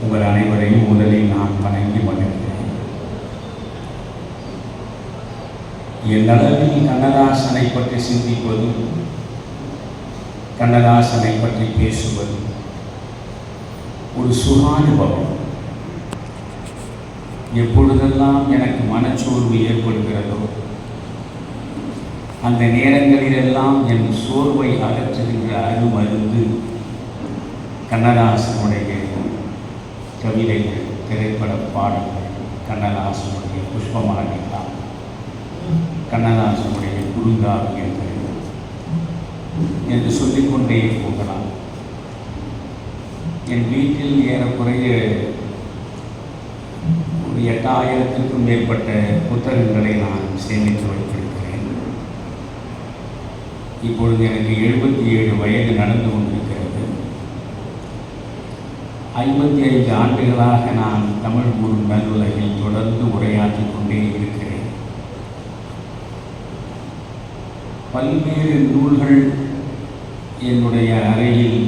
உங்கள் அனைவரையும் முதலில் நான் வணங்கி மகிழ்கிறேன். என்னளவில் கண்ணதாசனை பற்றி சிந்திப்பதும் கண்ணதாசனை பற்றி பேசுவதும் ஒரு சுகானுபவம். எப்பொழுதெல்லாம் எனக்கு மனச்சோர்வு ஏற்படுகிறதோ அந்த நேரங்களிலெல்லாம் என் சோர்வை அகற்றுகின்ற அருமருந்து கண்ணதாசனுடைய கவிதைகள், திரைப்பட பாடல்கள், கண்ணதாசனுடைய புஷ்பமாலிகா, கண்ணதாசனுடைய குறுங்காவியங்கள் என்று சொல்லிக்கொண்டே போகலாம். என் வீட்டில் ஏறக்குறைய ஒரு 8000க்கும் மேற்பட்ட புத்தகங்களை நான் சேமித்து வைத்திருக்கிறேன். இப்பொழுது எனக்கு 77 வயது நடந்து கொண்டிருக்கிறது. 55 ஆண்டுகளாக நான் தமிழ் கூறும் நல்லுலகில் தொடர்ந்து உரையாற்றி கொண்டே இருக்கிறேன். பல்வேறு நூல்கள் என்னுடைய அறையில்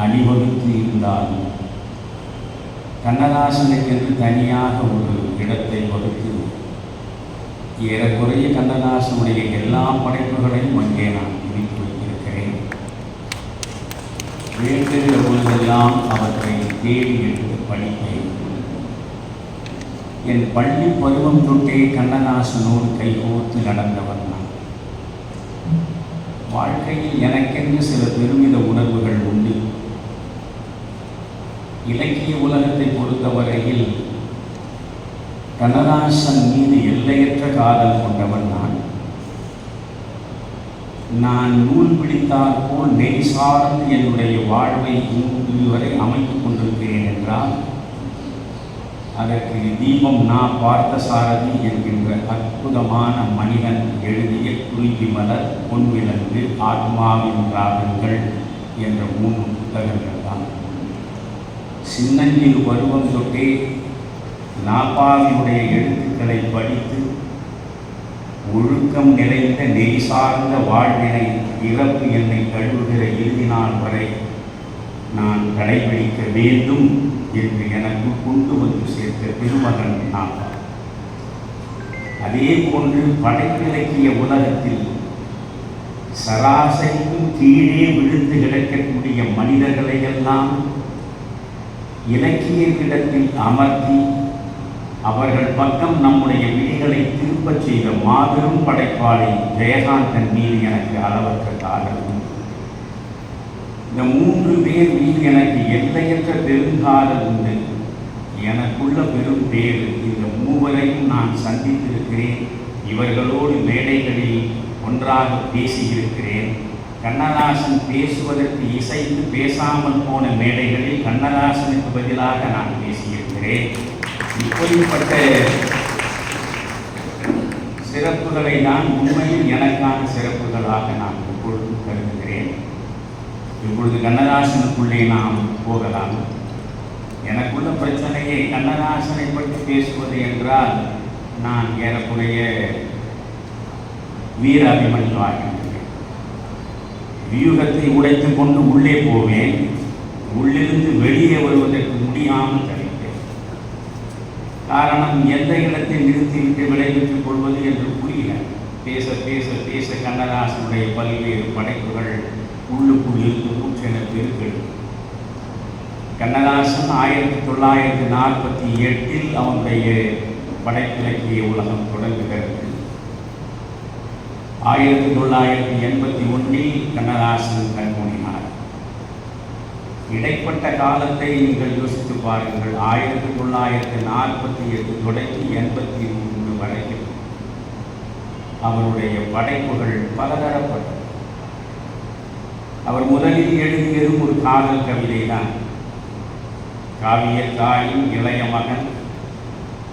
அணிவகுத்து இருந்தாலும் கண்ணதாசனுக்கென்று தனியாக ஒரு இடத்தை வகுத்து ஏறக்குறைய கண்ணதாசனுடைய எல்லா படைப்புகளையும் அங்கே நான் குவித்து வைத்திருக்கிறேன். வேண்டுகிற பொழுதெல்லாம் அவற்றை தேடி எடுத்து படிப்பேன். என் பள்ளி பருவம் தொட்டே கண்ணதாசனோடு கைகோர்த்து நடந்தவன் நான். வாழ்க்கையில் எனக்கென்று சில பெருமித உணர்வுகள் உண்டு. இலக்கிய உலகத்தை பொறுத்தவரையில் கண்ணதாசன் மீது எல்லையற்ற காதல் கொண்டவன் நான் நூல் பிடித்தால் போல் நெய் சார்ந்து என்னுடைய வாழ்வை இதுவரை அமைத்துக் கொண்டிருக்கிறேன் என்றால் அதற்கு தீபம் நான் பார்த்த சாரதி என்கின்ற அற்புதமான மனிதன் எழுதிய குருவி மலர், பொன்விலங்கு, ஆத்மாவின் ராகங்கள் என்ற 3 புத்தகங்கள் தான். சின்னஞ்சிறு பருவம் தொட்டே நாப்பாவினுடைய எழுத்துக்களை படித்து ஒழுக்கம் நிறைந்த நெறி சார்ந்த வாழ்வினை இறப்பு என்னை கழுவுகிற இறுதி நாள் வரை நான் கடைபிடிக்க வேண்டும் என்று எனக்கு கொண்டு வந்து சேர்த்த பெருமகன் நாப்பா. அதே போன்று படைப்பிலக்கிய உலகத்தில் சராசரிக்கும் கீழே விழுந்து கிடக்கக்கூடிய மனிதர்களையெல்லாம் இலக்கியத்திடத்தில் அமர்த்தி அவர்கள் பக்கம் நம்முடைய விதிகளை திருப்பச் செய்த மாபெரும் படைப்பாளி ஜெயகாந்தன் மீது எனக்கு அளவற்ற காதல். இந்த 3 பேர் மீது எனக்கு எல்லையற்ற பெருங்காதல் உண்டு. எனக்குள்ள பெரும் பேரு இந்த 3வரையும் நான் சந்தித்திருக்கிறேன். இவர்களோடு மேடைகளில் ஒன்றாக பேசியிருக்கிறேன். கண்ணதாசன் பேசுவதற்கு இசைந்து பேசாமல் போன மேடைகளில் கண்ணதாசனுக்கு பதிலாக நான் பேசியிருக்கிறேன். இப்படிப்பட்ட சிறப்புகளை தான் உண்மையில் எனக்கான சிறப்புகளாக நான் எப்பொழுதும் கருதுகிறேன். இப்பொழுது கண்ணதாசனுக்குள்ளே நாம் போகலாம். எனக்குள்ள பிரச்சனையை கண்ணதாசனை பற்றி பேசுவது என்றால் நான் ஏறக்குறைய வீர அபிமன்யு ஆகின்றேன். வியூகத்தை உடைத்து கொண்டு உள்ளே போவேன். உள்ளிருந்து வெளியே வருவதற்கு முடியாமல் தவிர்ப்பேன். காரணம், எந்த இடத்தில் நிறுத்திவிட்டு விடைபெற்றுக் கொள்வது என்று புரியல. பேச பேச பேச கண்ணதாசனுடைய பல்வேறு படைப்புகள் உள்ளுக்குள் இருந்து ஊற்றென பெருக்கெடுக்கும். கண்ணதாசன் 1948 அவனுடைய படைப்பிலக்கிய உலகம் தொடங்குகிறது. 1981 கண்ணதாசன் கண்மூடினார். இடைப்பட்ட காலத்தை நீங்கள் யோசித்து பாருங்கள். 1948 தொடங்கி 83 வரைக்கும் அவருடைய படைப்புகள் பலதரப்பட்டது. அவர் முதலில் எழுதியது ஒரு காதல் கவிதை தான். காவியத்தாயின் இளைய மகன்,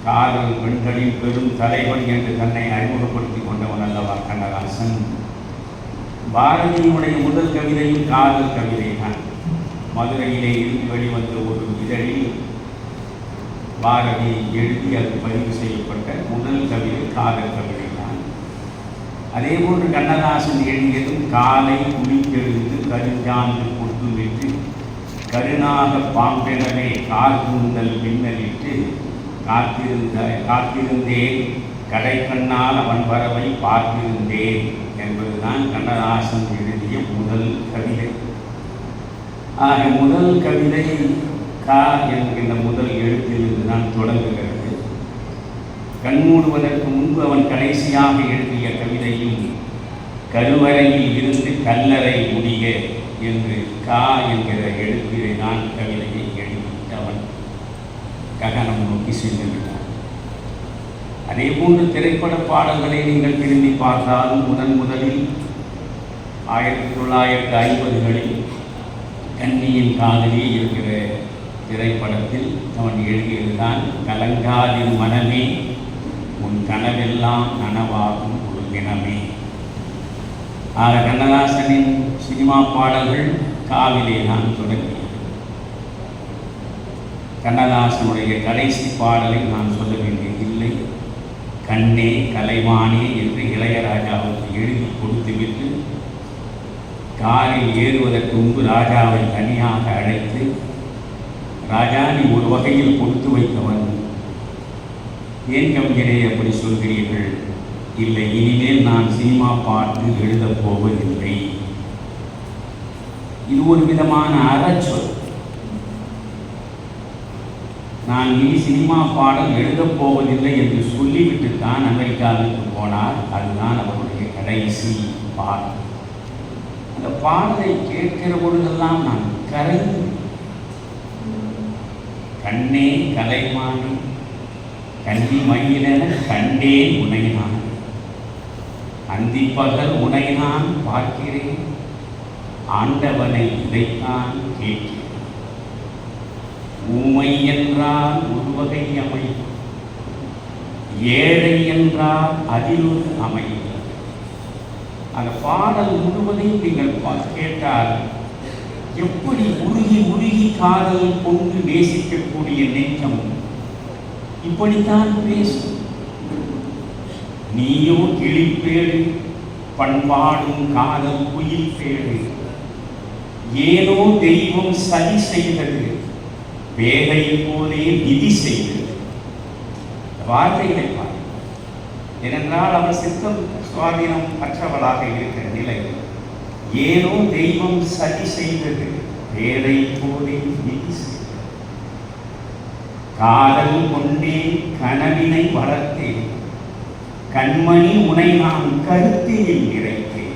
காதல் பெண்களின் பெரும் தலைவன் என்று தன்னை அறிமுகப்படுத்திக் கொண்டவன் அல்லவா கண்ணதாசன். பாரதியினுடைய முதல் கவிதையும் காதல் கவிதை தான். மதுரையிலே இருந்து வெளிவந்த ஒரு இதழில் பாரதி எழுதி அது பதிவு செய்யப்பட்ட முதல் கவிதை காதல் கவிதை தான். அதேபோன்று கண்ணதாசன் எழுதியதும் காலை குளித்தெழுந்து கருஞ்சாந்து கொட்டு விட்டு கருணாக பாம்பெனவே கார்கூந்தல் பின்னலிட்டு காத்திருந்தேன் கடைக்கண்ணால் அவன் வரவை பார்த்திருந்தேன் என்பதுதான் கண்ணதாசன் எழுதிய முதல் கவிதை. ஆக முதல் கவிதை கா என்கின்ற முதல் எழுத்திலிருந்து தான் தொடங்குகிறது. கண்மூடுவதற்கு முன்பு அவன் கடைசியாக எழுதிய கவிதையும் கருவறையில் இருந்து கல்லறை முடிய என்று கா என்கிற எழுத்திலே தான் கவிதையை எழுதிவிட்டு அவன் ககனம் நோக்கி சென்றுவிட்டான். அதே போன்று திரைப்பட பாடல்களை நீங்கள் திரும்பி பார்த்தாலும் முதலில் 1950களில் கன்னியின் காதலி இருக்கிற திரைப்படத்தில் அவன் எழுதியதுதான் கலங்காதின் மனமே உன் கனவெல்லாம் நனவாகும் ஒரு தினமே. ஆக கண்ணதாசனின் சினிமா பாடல்கள் காவிலே தான் தொடங்கியது. கண்ணதாசனுடைய கடைசி பாடலை நான் சொல்ல வேண்டியதில்லை. கண்ணே கலைவாணே என்று இளையராஜாவுக்கு எழுதி கொடுத்துவிட்டு காரில் ஏறுவதற்கு முன்பு ராஜாவை தனியாக அழைத்து, ராஜா நீ ஒரு வகையில் கொடுத்து வைத்தவன், ஏன் கவிஞரே அப்படி சொல்கிறீர்கள்? இல்லை, இனிமேல் நான் சினிமா பாட்டு எழுதப் போவதில்லை. இது ஒரு விதமான அறச்சொல். நான் இனி சினிமா பாடல் எழுதப் போவதில்லை என்று சொல்லிவிட்டு தான் அமெரிக்காவுக்கு போனார். அதுதான் அவருடைய கடைசி பாடல். அந்த பாடலை கேட்கிற பொழுதெல்லாம் நான் கரைந்து, கண்ணே கலைமானே கன்னி மயிலென கண்டேன் உனை நான், அந்திப்பகல் உனை நான் பார்க்கிறேன், ஆண்டவனை இதைத்தான் கேட்கிறேன். ஊமை என்றால் ஒரு வகை அமைப்பு, ஏழை என்றால் அதில் ஒரு அமைப்பு. அந்த பாடல் முழுவதையும் நீங்கள் கேட்டால் எப்படி உருகி உருகி காதல் கொண்டு நேசிக்கக்கூடிய நெஞ்சம் இப்படித்தான் பேசும். நீயோ கிளிப்பேடு பண்பாடும் காதல் குயில் பேடு, ஏனோ தெய்வம் சதி செய்தது, வேலை போலே விதி செய்தது. வார்த்தைகளை பார். ஏனென்றால் அவர் சித்தம் சுவாதீனம் அற்றவளாக இருக்கிற நிலை. ஏனோ தெய்வம் சதி செய்தது, வேலை போலே விதி செய்தது. காதல் கொண்டே கனவினை வளர்த்தேன், கண்மணி உனை நான் கருத்தில் நிறைத்தேன்,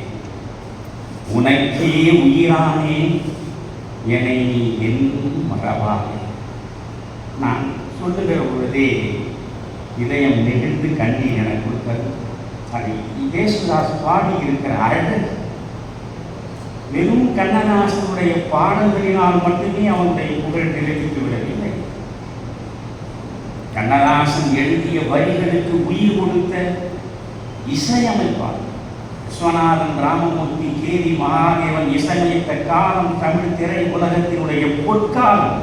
உனக்கே உயிரானே என்னை நீ என்றும் மறவாதே. நான் சொல்லுகிற பொழுதே இதயம் நெகிழ்ந்து கண்ணீர் என கொடுத்தது. அது இயேசுதாஸ் பாடி இருக்கிற அழகு வெறும் கண்ணதாசனுடைய பாடல்களினால் மட்டுமே அவனுடைய புகழ் நிலைத்து விடவில்லை. கண்ணதாசன் எழுதிய வரிகளுக்கு உயிர் கொடுத்த இசையமைப்பாளர் விஸ்வநாதன் ராமமூர்த்தி, கேவி மகாதேவன் இசையமைத்த காலம் தமிழ் திரை உலகத்தினுடைய பொற்காலம்.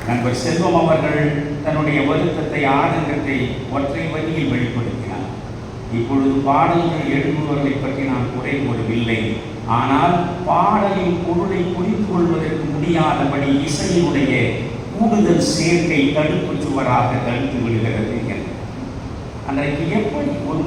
நண்பர் செல்வம் அவர்கள் தன்னுடைய வருத்தத்தை, ஆதங்கத்தை ஒற்றை வரியில் வெளிப்படுத்தினார். இப்பொழுது பாடல்கள் எழுதுபவர்களை பற்றி நான் குறை கூறவில்லை. ஆனால் பாடலின் பொருளை புரிந்து கொள்வதற்கு முடியாதபடி இசையினுடைய கூடுதல் சேர்க்கை தடுப்பு சுவராக தடுத்து விடுகிறது. அன்றைக்கு எப்படி ஒரு